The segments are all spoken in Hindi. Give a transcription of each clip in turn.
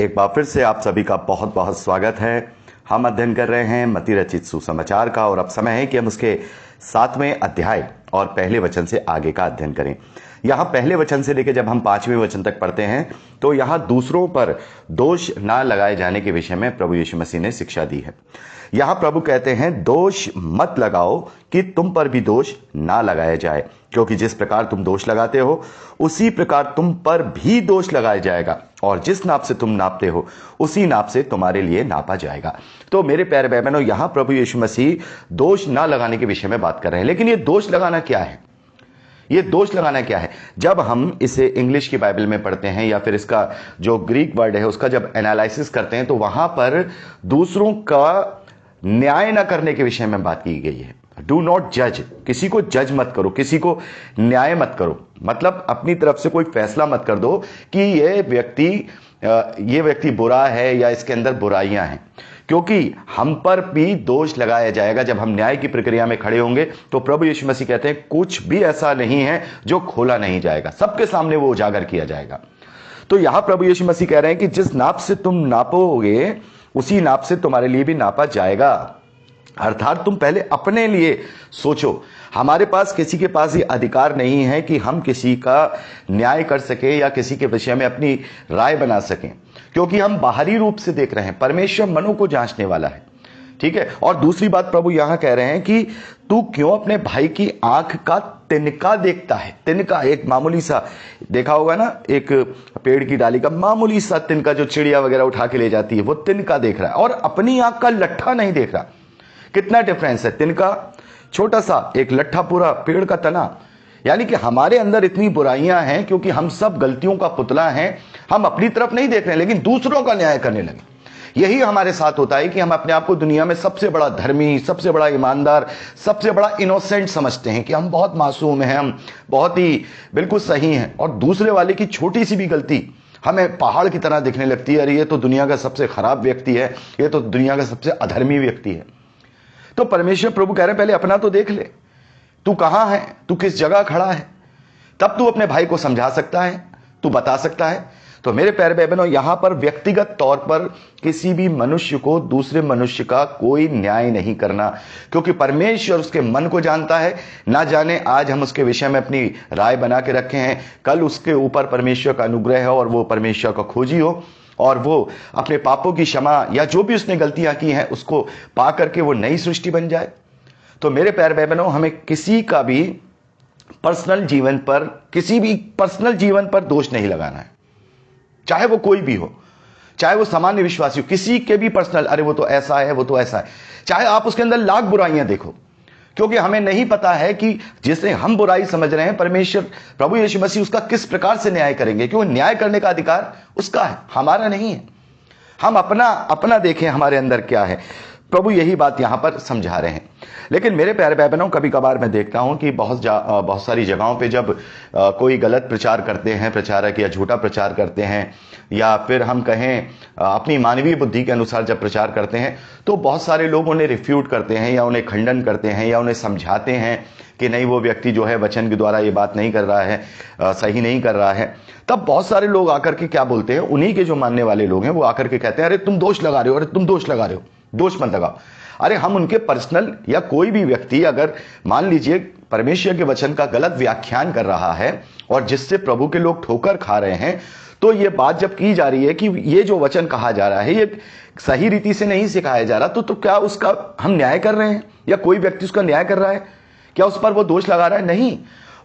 एक बार फिर से आप सभी का बहुत बहुत स्वागत है। हम अध्ययन कर रहे हैं मत्ती रचित सुसमाचार का और अब समय है कि हम उसके 7वें अध्याय और पहले वचन से आगे का अध्ययन करें। यहाँ पहले वचन से लेकर जब हम 5वें वचन तक पढ़ते हैं तो यहाँ दूसरों पर दोष ना लगाए जाने के विषय में प्रभु यीशु मसीह ने शिक्षा दी है। यहाँ प्रभु कहते हैं दोष मत लगाओ कि तुम पर भी दोष ना लगाया जाए, क्योंकि जिस प्रकार तुम दोष लगाते हो उसी प्रकार तुम पर भी दोष लगाया जाएगा, और जिस नाप से तुम नापते हो उसी नाप से तुम्हारे लिए नापा जाएगा। तो मेरे प्यारे भाई बहनों, यहाँ प्रभु यीशु मसीह दोष ना लगाने के विषय में बात कर रहे हैं। लेकिन ये दोष लगाना क्या है? ये दोष लगाना क्या है? जब हम इसे इंग्लिश की बाइबल में पढ़ते हैं या फिर इसका जो ग्रीक वर्ड है उसका जब एनालिसिस करते हैं तो वहां पर दूसरों का न्याय न करने के विषय में बात की गई है। डू नॉट जज, किसी को जज मत करो, किसी को न्याय मत करो, मतलब अपनी तरफ से कोई फैसला मत कर दो कि ये व्यक्ति बुरा है या इसके अंदर बुराइयां हैं, क्योंकि हम पर भी दोष लगाया जाएगा। जब हम न्याय की प्रक्रिया में खड़े होंगे तो प्रभु यीशु मसीह कहते हैं कुछ भी ऐसा नहीं है जो खोला नहीं जाएगा, सबके सामने वो उजागर किया जाएगा। तो यहां प्रभु यीशु मसीह कह रहे हैं कि जिस नाप से तुम नापोगे उसी नाप से तुम्हारे लिए भी नापा जाएगा। अर्थात तुम पहले अपने लिए सोचो। हमारे पास किसी के पास ये अधिकार नहीं है कि हम किसी का न्याय कर सके या किसी के विषय में अपनी राय बना सकें, क्योंकि हम बाहरी रूप से देख रहे हैं। परमेश्वर मनों को जांचने वाला है, ठीक है। और दूसरी बात प्रभु यहां कह रहे हैं कि तू क्यों अपने भाई की आंख का तिनका देखता है। तिनका एक मामूली सा, देखा होगा ना, एक पेड़ की डाली का मामूली सा तिनका जो चिड़िया वगैरह उठा के ले जाती है, वो तिनका देख रहा है और अपनी आंख का लट्ठा नहीं देख रहा। कितना डिफरेंस है। तिनका छोटा सा, एक लट्ठा पूरा पेड़ का तना। यानी कि हमारे अंदर इतनी बुराइयां हैं क्योंकि हम सब गलतियों का पुतला हैं। हम अपनी तरफ नहीं देख रहे हैं लेकिन दूसरों का न्याय करने लगे। यही हमारे साथ होता है कि हम अपने आप को दुनिया में सबसे बड़ा धर्मी, सबसे बड़ा ईमानदार, सबसे बड़ा इनोसेंट समझते हैं कि हम बहुत मासूम हैं, हम बहुत ही बिल्कुल सही हैं, और दूसरे वाले की छोटी सी भी गलती हमें पहाड़ की तरह दिखने लगती है। अरे ये तो दुनिया का सबसे खराब व्यक्ति है, ये तो दुनिया का सबसे अधर्मी व्यक्ति है। तो परमेश्वर प्रभु कह रहे हैं पहले अपना तो देख ले, तू कहां है, तू किस जगह खड़ा है, तब तू अपने भाई को समझा सकता है, तू बता सकता है। तो मेरे प्यारे भाई बहनों, यहां पर व्यक्तिगत तौर पर किसी भी मनुष्य को दूसरे मनुष्य का कोई न्याय नहीं करना, क्योंकि परमेश्वर उसके मन को जानता है। ना जाने आज हम उसके विषय में अपनी राय बना के रखे हैं, कल उसके ऊपर परमेश्वर का अनुग्रह हो और वो परमेश्वर का खोजी हो और वो अपने पापों की क्षमा या जो भी उसने गलतियां की हैं उसको पा करके वो नई सृष्टि बन जाए। तो मेरे प्यारे भाई बहनों, हमें किसी का भी पर्सनल जीवन पर, किसी भी पर्सनल जीवन पर दोष नहीं लगाना है, चाहे वो कोई भी हो, चाहे वो सामान्य विश्वासी हो, किसी के भी पर्सनल, अरे वो तो ऐसा है, वो तो ऐसा है, चाहे आप उसके अंदर लाख बुराइयां देखो, क्योंकि हमें नहीं पता है कि जिसे हम बुराई समझ रहे हैं परमेश्वर प्रभु यीशु मसीह उसका किस प्रकार से न्याय करेंगे, क्योंकि न्याय करने का अधिकार उसका है, हमारा नहीं है। हम अपना देखें हमारे अंदर क्या है। प्रभु यही बात यहां पर समझा रहे हैं। लेकिन मेरे प्यारे भाई बहनों, कभी कभार मैं देखता हूं कि बहुत सारी जगहों पे जब कोई गलत प्रचार करते हैं प्रचारक, या झूठा प्रचार करते हैं, या फिर हम कहें अपनी मानवीय बुद्धि के अनुसार जब प्रचार करते हैं, तो बहुत सारे लोग उन्हें रिफ्यूट करते हैं या उन्हें खंडन करते हैं या उन्हें समझाते हैं कि नहीं, वो व्यक्ति जो है वचन के द्वारा ये बात नहीं कर रहा है, सही नहीं कर रहा है। तब बहुत सारे लोग आकर के क्या बोलते हैं, उन्हीं के जो मानने वाले लोग हैं वो आकर के कहते हैं अरे तुम दोष लगा रहे हो, अरे तुम दोष लगा रहे हो, दोष मत लगाओ। अरे हम उनके पर्सनल, या कोई भी व्यक्ति अगर मान लीजिए परमेश्वर के वचन का गलत व्याख्यान कर रहा है और जिससे प्रभु के लोग ठोकर खा रहे हैं, तो ये बात जब की जा रही है कि ये जो वचन कहा जा रहा है ये सही रीति से नहीं सिखाया जा रहा, तो क्या उसका हम न्याय कर रहे हैं या कोई व्यक्ति उसका न्याय कर रहा है? क्या उस पर वो दोष लगा रहा है? नहीं,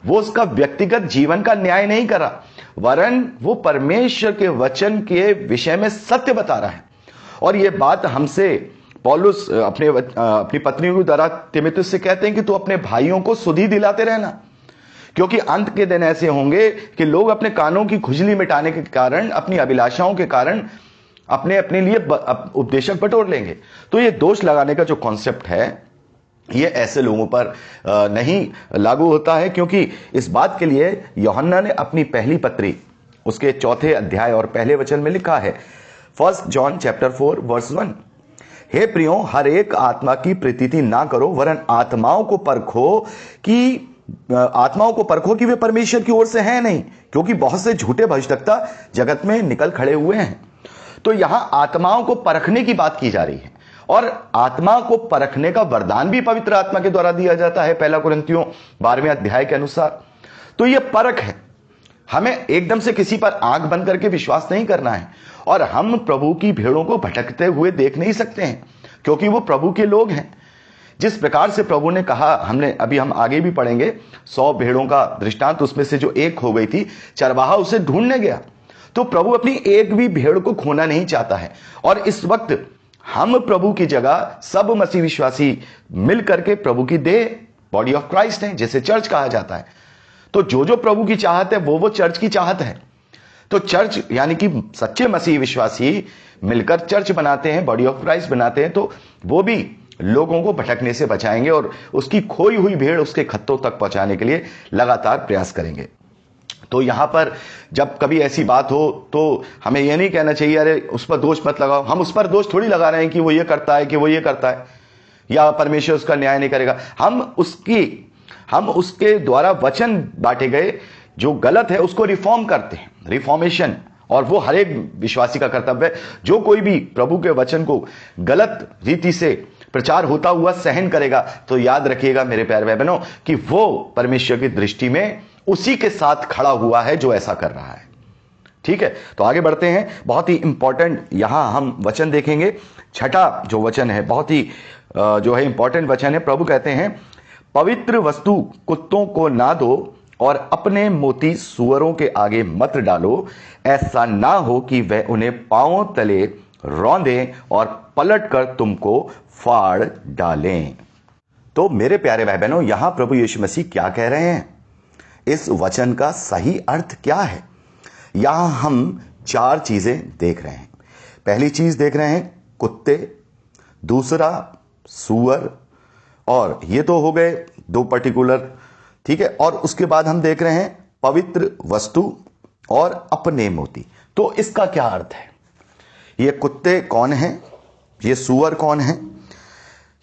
वो उसका व्यक्तिगत जीवन का न्याय नहीं कर रहा, वरन वो परमेश्वर के वचन के विषय में सत्य बता रहा है। और ये बात हमसे पौलुस अपनी पत्नी के द्वारा तीमुथियुस से कहते हैं कि तू अपने भाइयों को सुधि दिलाते रहना, क्योंकि अंत के दिन ऐसे होंगे कि लोग अपने कानों की खुजली मिटाने के कारण, अपनी अभिलाषाओं के कारण अपने लिए उपदेशक बटोर लेंगे। तो ये दोष लगाने का जो कॉन्सेप्ट है ये ऐसे लोगों पर नहीं लागू होता है, क्योंकि इस बात के लिए यूहन्ना ने अपनी पहली पत्री उसके 4 अध्याय और पहले वचन में लिखा है, 1 जॉन चैप्टर 4 वर्स 1, हे प्रियो, हर एक आत्मा की प्रीति ना करो, वरन आत्माओं को परखो कि वे परमेश्वर की ओर से हैं नहीं, क्योंकि बहुत से झूठे भविष्यवक्ता जगत में निकल खड़े हुए हैं। तो यहां आत्माओं को परखने की बात की जा रही है, और आत्मा को परखने का वरदान भी पवित्र आत्मा के द्वारा दिया जाता है, पहला कुरिन्थियों 12वें अध्याय के अनुसार। तो यह परख है, हमें एकदम से किसी पर आंख बंद करके विश्वास नहीं करना है, और हम प्रभु की भेड़ों को भटकते हुए देख नहीं सकते हैं, क्योंकि वो प्रभु के लोग हैं। जिस प्रकार से प्रभु ने कहा, हम आगे भी पढ़ेंगे, 100 भेड़ों का दृष्टांत, उसमें से जो एक खो गई थी, चरवाहा उसे ढूंढने गया। तो प्रभु अपनी एक भी भेड़ को खोना नहीं चाहता है, और इस वक्त हम प्रभु की जगह सब मसीह विश्वासी मिल करके प्रभु की देह, बॉडी ऑफ क्राइस्ट है, जिसे चर्च कहा जाता है। तो जो प्रभु की चाहत है वो चर्च की चाहत है। तो चर्च यानी कि सच्चे मसीह विश्वासी मिलकर चर्च बनाते हैं, बॉडी ऑफ क्राइस्ट बनाते हैं, तो वो भी लोगों को भटकने से बचाएंगे और उसकी खोई हुई भेड़ उसके खत्तों तक पहुंचाने के लिए लगातार प्रयास करेंगे। तो यहां पर जब कभी ऐसी बात हो तो हमें यह नहीं कहना चाहिए अरे उस पर दोष मत लगाओ। हम उस पर दोष थोड़ी लगा रहे हैं कि वो ये करता है, कि वो ये करता है, या परमेश्वर उसका न्याय नहीं करेगा। हम उसके द्वारा वचन बांटे गए जो गलत है उसको रिफॉर्म करते हैं, रिफॉर्मेशन, और वो हर एक विश्वासी का कर्तव्य है। जो कोई भी प्रभु के वचन को गलत रीति से प्रचार होता हुआ सहन करेगा, तो याद रखिएगा मेरे प्यारे भाई बहनों कि वो परमेश्वर की दृष्टि में उसी के साथ खड़ा हुआ है जो ऐसा कर रहा है। ठीक है, तो आगे बढ़ते हैं। बहुत ही इंपॉर्टेंट यहां हम वचन देखेंगे। छठा जो वचन है बहुत ही जो है इंपॉर्टेंट वचन है। प्रभु कहते हैं, पवित्र वस्तु कुत्तों को ना दो और अपने मोती सुअरों के आगे मत डालो, ऐसा ना हो कि वह उन्हें पांवों तले रौंदें और पलटकर तुमको फाड़ डालें। तो मेरे प्यारे भाई बहनों, यहां प्रभु यीशु मसीह क्या कह रहे हैं? इस वचन का सही अर्थ क्या है? यहां हम 4 चीजें देख रहे हैं। पहली चीज देख रहे हैं कुत्ते, दूसरा सूअर, और ये तो हो गए 2 पर्टिकुलर, ठीक है। और उसके बाद हम देख रहे हैं पवित्र वस्तु और अपने मोती। तो इसका क्या अर्थ है? ये कुत्ते कौन हैं, ये सूअर कौन है,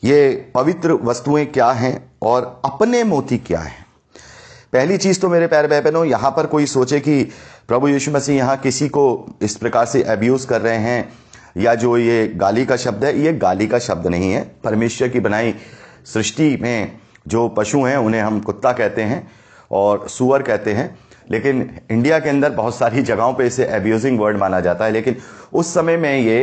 ये पवित्र वस्तुएं क्या हैं और अपने मोती क्या हैं? पहली चीज तो मेरे प्यारे भाई बहनों, यहां पर कोई सोचे कि प्रभु यीशु मसीह यहां किसी को इस प्रकार से अब्यूज कर रहे हैं, या जो ये गाली का शब्द है, ये गाली का शब्द नहीं है। परमेश्वर की बनाई सृष्टि में जो पशु हैं उन्हें हम कुत्ता कहते हैं और सूअर कहते हैं, लेकिन इंडिया के अंदर बहुत सारी जगहों पे इसे एब्यूजिंग वर्ड माना जाता है। लेकिन उस समय में ये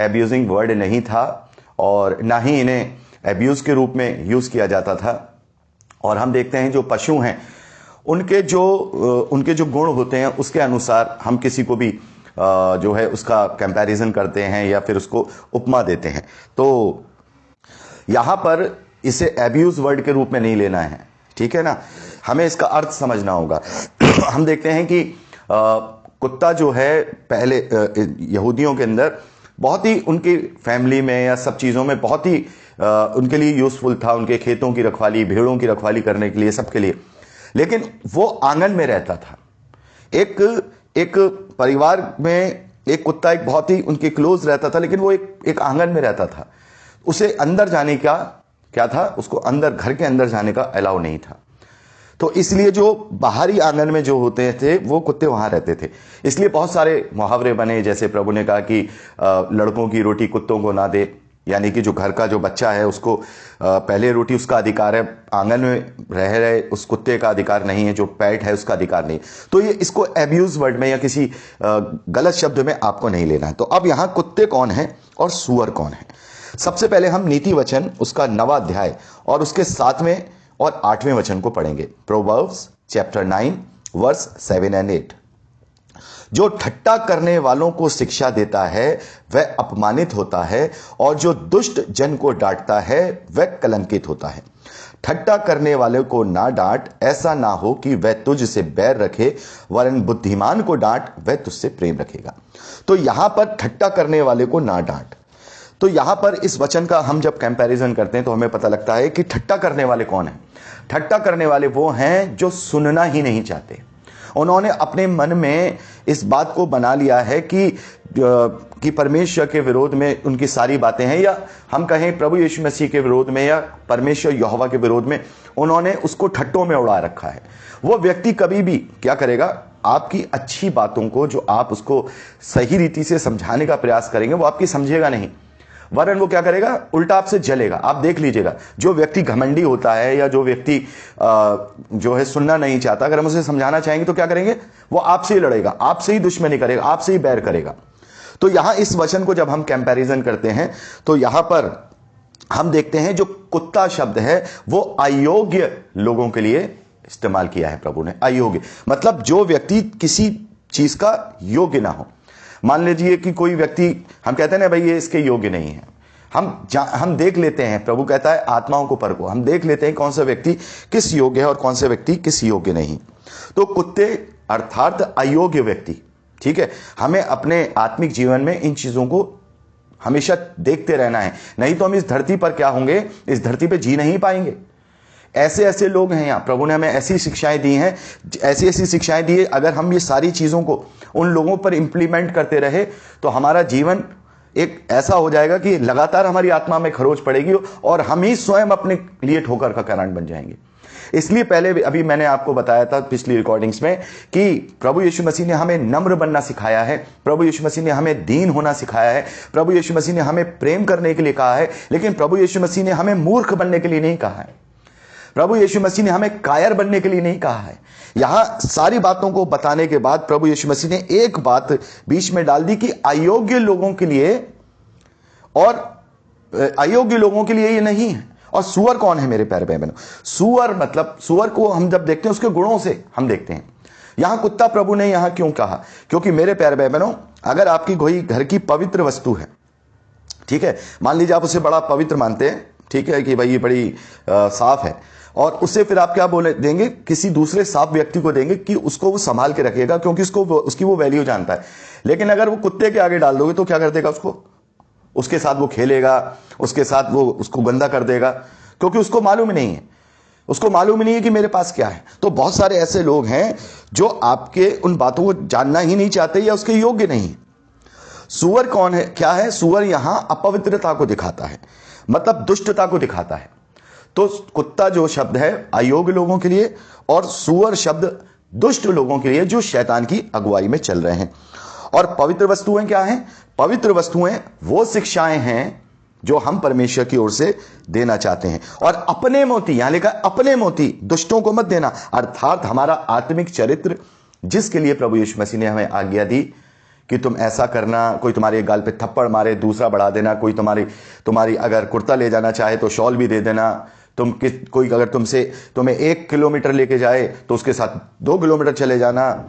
एब्यूजिंग वर्ड नहीं था और ना ही इन्हें एब्यूज के रूप में यूज किया जाता था। और हम देखते हैं जो पशु हैं उनके जो गुण होते हैं उसके अनुसार हम किसी को भी जो है उसका कंपैरिजन करते हैं या फिर उसको उपमा देते हैं। तो यहां पर इसे एब्यूज वर्ड के रूप में नहीं लेना है, ठीक है ना, हमें इसका अर्थ समझना होगा। हम देखते हैं कि कुत्ता जो है पहले यहूदियों के अंदर बहुत ही उनकी फैमिली में या सब चीज़ों में बहुत ही उनके लिए यूजफुल था, उनके खेतों की रखवाली, भेड़ों की रखवाली करने के लिए, सबके लिए। लेकिन वो आंगन में रहता था। एक परिवार में एक कुत्ता एक बहुत ही उनके क्लोज रहता था, लेकिन वो एक आंगन में रहता था। उसे अंदर जाने का क्या था, उसको अंदर घर के अंदर जाने का अलाउ नहीं था। तो इसलिए जो बाहरी आंगन में जो होते थे वो कुत्ते वहां रहते थे। इसलिए बहुत सारे मुहावरे बने, जैसे प्रभु ने कहा कि लड़कों की रोटी कुत्तों को ना दे, यानी कि जो घर का जो बच्चा है उसको पहले रोटी उसका अधिकार है, आंगन में रह रहे उस कुत्ते का अधिकार नहीं है, जो पेट है उसका अधिकार नहीं। तो ये इसको एब्यूज वर्ड में या किसी गलत शब्द में आपको नहीं लेना है। तो अब यहां कुत्ते कौन है और सूअर कौन है? सबसे पहले हम नीति वचन उसका 9वां अध्याय और उसके 7वें और 8वें वचन को पढ़ेंगे। प्रोवर्ब्स चैप्टर 9 वर्स 7 और 8। जो ठट्टा करने वालों को शिक्षा देता है वह अपमानित होता है, और जो दुष्ट जन को डांटता है वह कलंकित होता है। ठट्टा करने वाले को ना डांट, ऐसा ना हो कि वह तुझसे बैर रखे, वरन बुद्धिमान को डांट, वह तुझसे प्रेम रखेगा। तो यहां पर ठट्टा करने वाले को ना डांट। तो यहां पर इस वचन का हम जब कंपैरिजन करते हैं तो हमें पता लगता है कि ठट्टा करने वाले कौन है। ठट्टा करने वाले वो हैं जो सुनना ही नहीं चाहते। उन्होंने अपने मन में इस बात को बना लिया है कि परमेश्वर के विरोध में उनकी सारी बातें हैं, या हम कहें प्रभु यीशु मसीह के विरोध में या परमेश्वर यहोवा के विरोध में उन्होंने उसको ठट्टों में उड़ा रखा है। वो व्यक्ति कभी भी क्या करेगा, आपकी अच्छी बातों को, जो आप उसको सही रीति से समझाने का प्रयास करेंगे, वो आपकी समझेगा नहीं, वरन वो क्या करेगा, उल्टा आपसे जलेगा। आप देख लीजिएगा, जो व्यक्ति घमंडी होता है या जो व्यक्ति जो है सुनना नहीं चाहता, अगर हम उसे समझाना चाहेंगे तो क्या करेंगे, वो आपसे ही लड़ेगा, आपसे ही दुश्मनी करेगा, आपसे ही बैर करेगा। तो यहां इस वचन को जब हम कंपैरिजन करते हैं तो यहां पर हम देखते हैं जो कुत्ता शब्द है वो अयोग्य लोगों के लिए इस्तेमाल किया है प्रभु ने। अयोग्य मतलब जो व्यक्ति किसी चीज का योग्य ना हो। मान लीजिए कि कोई व्यक्ति, हम कहते हैं ना भाई ये इसके योग्य नहीं है, हम देख लेते हैं, प्रभु कहता है आत्माओं को परखो, हम देख लेते हैं कौन सा व्यक्ति किस योग्य है और कौन सा व्यक्ति किस योग्य नहीं। तो कुत्ते अर्थात अयोग्य व्यक्ति, ठीक है, हमें अपने आत्मिक जीवन में इन चीजों को हमेशा देखते रहना है, नहीं तो हम इस धरती पर क्या होंगे, इस धरती पर जी नहीं पाएंगे। ऐसे ऐसे लोग हैं यहाँ, प्रभु ने हमें ऐसी शिक्षाएं दी हैं, ऐसी ऐसी शिक्षाएं दी है, अगर हम ये सारी चीजों को उन लोगों पर इंप्लीमेंट करते रहे तो हमारा जीवन एक ऐसा हो जाएगा कि लगातार हमारी आत्मा में खरोच पड़ेगी और हम ही स्वयं अपने लिए ठोकर का कारण बन जाएंगे। इसलिए पहले अभी मैंने आपको बताया था पिछली रिकॉर्डिंग्स में कि प्रभु यीशु मसीह ने हमें नम्र बनना सिखाया है, प्रभु यीशु मसीह ने हमें दीन होना सिखाया है, प्रभु यीशु मसीह ने हमें प्रेम करने के लिए कहा है, लेकिन प्रभु यीशु मसीह ने हमें मूर्ख बनने के लिए नहीं कहा है, प्रभु यीशु मसीह ने हमें कायर बनने के लिए नहीं कहा है। यहां सारी बातों को बताने के बाद प्रभु यीशु मसीह ने एक बात बीच में डाल दी कि अयोग्य लोगों के लिए, और अयोग्य लोगों के लिए ये नहीं है। और सुअर कौन है मेरे प्यारे बहनों? सुअर मतलब, सुअर को हम जब देखते हैं उसके गुणों से हम देखते हैं। यहां कुत्ता प्रभु ने यहां क्यों कहा? क्योंकि मेरे प्यारे बहनों, अगर आपकी कोई घर की पवित्र वस्तु है, ठीक है, मान लीजिए आप उसे बड़ा पवित्र मानते हैं, ठीक है, कि भाई ये बड़ी साफ है, और उससे फिर आप क्या बोले देंगे, किसी दूसरे साफ व्यक्ति को देंगे कि उसको वो संभाल के रखेगा, क्योंकि उसकी वो वैल्यू जानता है। लेकिन अगर वो कुत्ते के आगे डाल दोगे तो क्या कर देगा, उसके साथ वो खेलेगा, उसके साथ वो उसको गंदा कर देगा, क्योंकि उसको मालूम ही नहीं है, उसको मालूम ही नहीं है कि मेरे पास क्या है। तो बहुत सारे ऐसे लोग हैं जो आपके उन बातों को जानना ही नहीं चाहते या उसके योग्य नहीं। सुअर कौन है, क्या है? सुअर यहां अपवित्रता को दिखाता है, मतलब दुष्टता को दिखाता है। तो कुत्ता जो शब्द है अयोग्य लोगों के लिए, और सुअर शब्द दुष्ट लोगों के लिए जो शैतान की अगुवाई में चल रहे हैं। और पवित्र वस्तुएं क्या हैं? पवित्र वस्तुएं वो शिक्षाएं हैं जो हम परमेश्वर की ओर से देना चाहते हैं। और अपने मोती, यहां लिखा अपने मोती दुष्टों को मत देना, अर्थात हमारा आत्मिक चरित्र जिसके लिए प्रभु यीशु मसीह ने हमें आज्ञा दी कि तुम ऐसा करना, कोई तुम्हारे गाल पे थप्पड़ मारे दूसरा बढ़ा देना, कोई तुम्हारी अगर कुर्ता ले जाना चाहे तो शॉल भी दे देना, कोई अगर तुम्हें 1 किलोमीटर लेके जाए तो उसके साथ 2 किलोमीटर चले जाना,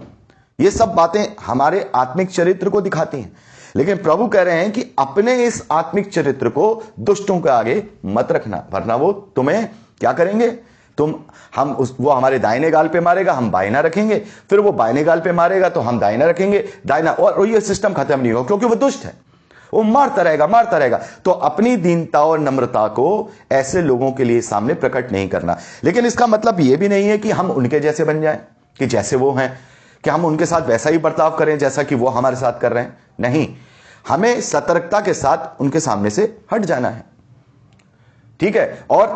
ये सब बातें हमारे आत्मिक चरित्र को दिखाती हैं। लेकिन प्रभु कह रहे हैं कि अपने इस आत्मिक चरित्र को दुष्टों के आगे मत रखना, वरना वो तुम्हें क्या करेंगे, वो हमारे दाहिने गाल पे मारेगा, हम बाइना रखेंगे, फिर वो बाइने गाल पे मारेगा तो हम दाइना रखेंगे, दाइना, और ये सिस्टम खत्म नहीं होगा, क्योंकि वो दुष्ट है, वो मारता रहेगा। तो अपनी दीनता और नम्रता को ऐसे लोगों के लिए सामने प्रकट नहीं करना। लेकिन इसका मतलब ये भी नहीं है कि हम उनके जैसे बन जाएं, कि जैसे वो हैं, कि हम उनके साथ वैसा ही बर्ताव करें जैसा कि वो हमारे साथ कर रहे हैं। नहीं, हमें सतर्कता के साथ उनके सामने से हट जाना है, ठीक है। और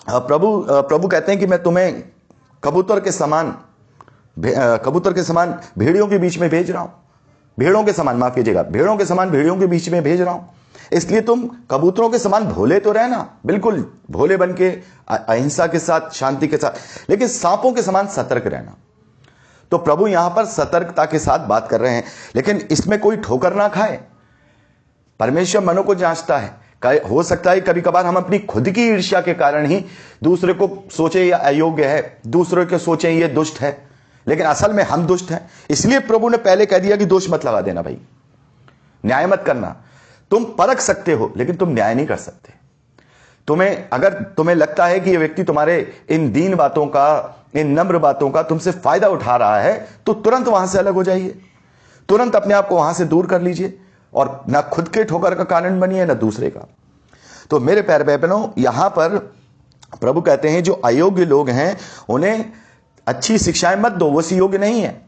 प्रभु कहते हैं कि मैं तुम्हें कबूतर के समान भेड़ियों के बीच में भेज रहा हूं, भेड़ों के समान, माफ कीजिएगा, भेड़ों के समान भेड़ियों के बीच में भेज रहा हूं। इसलिए तुम कबूतरों के समान भोले तो रहना, बिल्कुल भोले बन के, अहिंसा के साथ, शांति के साथ, लेकिन सांपों के समान सतर्क रहना। तो प्रभु यहां पर सतर्कता के साथ बात कर रहे हैं, लेकिन इसमें कोई ठोकर ना खाए। परमेश्वर मनों को जांचता है। हो सकता है कभी कभार हम अपनी खुद की ईर्ष्या के कारण ही दूसरे को सोचे ये अयोग्य है, दूसरे को सोचे ये दुष्ट है, लेकिन असल में हम दुष्ट हैं। इसलिए प्रभु ने पहले कह दिया कि दोष मत लगा देना भाई, न्याय मत करना। तुम परख सकते हो लेकिन तुम न्याय नहीं कर सकते। अगर तुम्हें लगता है कि ये व्यक्ति तुम्हारे इन दीन बातों का, इन नम्र बातों का तुमसे फायदा उठा रहा है, तो तुरंत वहां से अलग हो जाइए, तुरंत अपने आप को वहां से दूर कर लीजिए, और ना खुद के ठोकर का कारण बनिए ना दूसरे का। तो मेरे प्यारे बहनों, यहां पर प्रभु कहते हैं जो अयोग्य लोग हैं उन्हें अच्छी शिक्षाएं मत दो, वो योग्य नहीं है,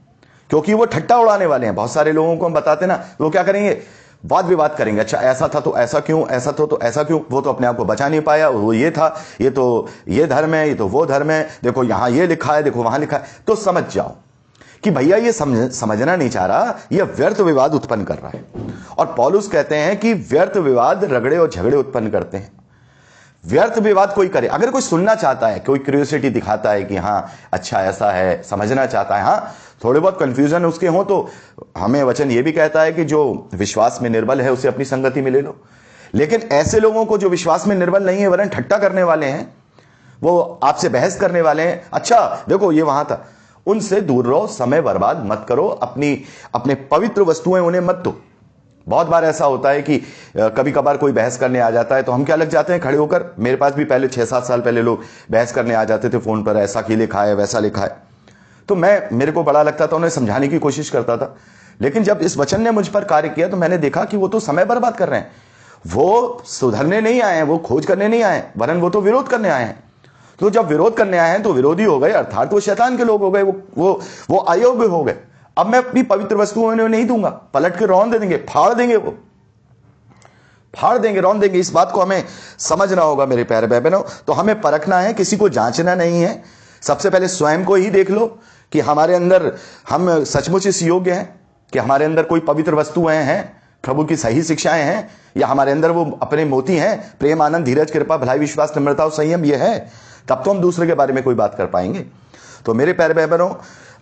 क्योंकि वो ठट्टा उड़ाने वाले हैं। बहुत सारे लोगों को हम बताते ना, वो क्या करेंगे, वाद विवाद करेंगे। अच्छा ऐसा था तो ऐसा क्यों, ऐसा था तो ऐसा क्यों, वो तो अपने आप को बचा नहीं पाया, वो ये था, ये तो ये धर्म है, ये तो वो धर्म है, देखो यहां ये लिखा है, देखो वहां लिखा है। तो समझ जाओ कि भैया ये समझना नहीं चाह रहा, ये व्यर्थ विवाद उत्पन्न कर रहा है। और पौलुस कहते हैं कि व्यर्थ विवाद रगड़े और झगड़े उत्पन्न करते हैं। व्यर्थ विवाद कोई करे, अगर कोई सुनना चाहता है, कोई क्यूरियोसिटी दिखाता है कि हाँ अच्छा ऐसा है, समझना चाहता है, हाँ थोड़े बहुत कंफ्यूजन उसके हों, तो हमें वचन ये भी कहता है कि जो विश्वास में निर्बल है उसे अपनी संगति में ले लो। लेकिन ऐसे लोगों को जो विश्वास में निर्बल नहीं है वरन ठट्टा करने वाले हैं, वो आपसे बहस करने वाले हैं, अच्छा देखो ये वहां था, उनसे दूर रहो, समय बर्बाद मत करो, अपने पवित्र वस्तुएं उन्हें मत दो। बहुत बार ऐसा होता है कि कभी कभार कोई बहस करने आ जाता है तो हम क्या लग जाते हैं खड़े होकर। मेरे पास भी पहले 6-7 साल पहले लोग बहस करने आ जाते थे फोन पर, ऐसा क्यों लिखा है, वैसा लिखा है, तो मेरे को बड़ा लगता था, उन्हें समझाने की कोशिश करता था। लेकिन जब इस वचन ने मुझ पर कार्य किया तो मैंने देखा कि वो तो समय बर्बाद कर रहे हैं, वो सुधरने नहीं आए हैं, वो खोज करने नहीं आए, वरन वो तो विरोध करने आए हैं। तो जब विरोध करने आए हैं तो विरोधी हो गए, अर्थात वो शैतान के लोग हो गए, वो अयोग्य हो गए। अब मैं अपनी पवित्र वस्तुओं उन्हें नहीं दूंगा, पलट के रौंद देंगे, फाड़ देंगे, वो फाड़ देंगे, रौंद देंगे। इस बात को हमें समझना होगा मेरे प्यारे भाई बहनों। तो हमें परखना है, किसी को जांचना नहीं है। सबसे पहले स्वयं को ही देख लो कि हमारे अंदर हम सचमुच इस योग्य हैं कि हमारे अंदर कोई पवित्र वस्तुएं हैं, प्रभु की सही शिक्षाएं हैं, या हमारे अंदर वो अपने मोती हैं, प्रेम, आनंद, धीरज, कृपा, भलाई, विश्वास, नम्रता और संयम ये है, तब तो हम दूसरे के बारे में कोई बात कर पाएंगे। तो मेरे प्यारे भाई बहनों,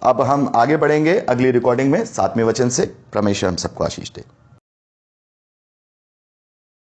अब हम आगे बढ़ेंगे अगली रिकॉर्डिंग में 7वें वचन से। परमेश्वर हम सबको आशीष दे।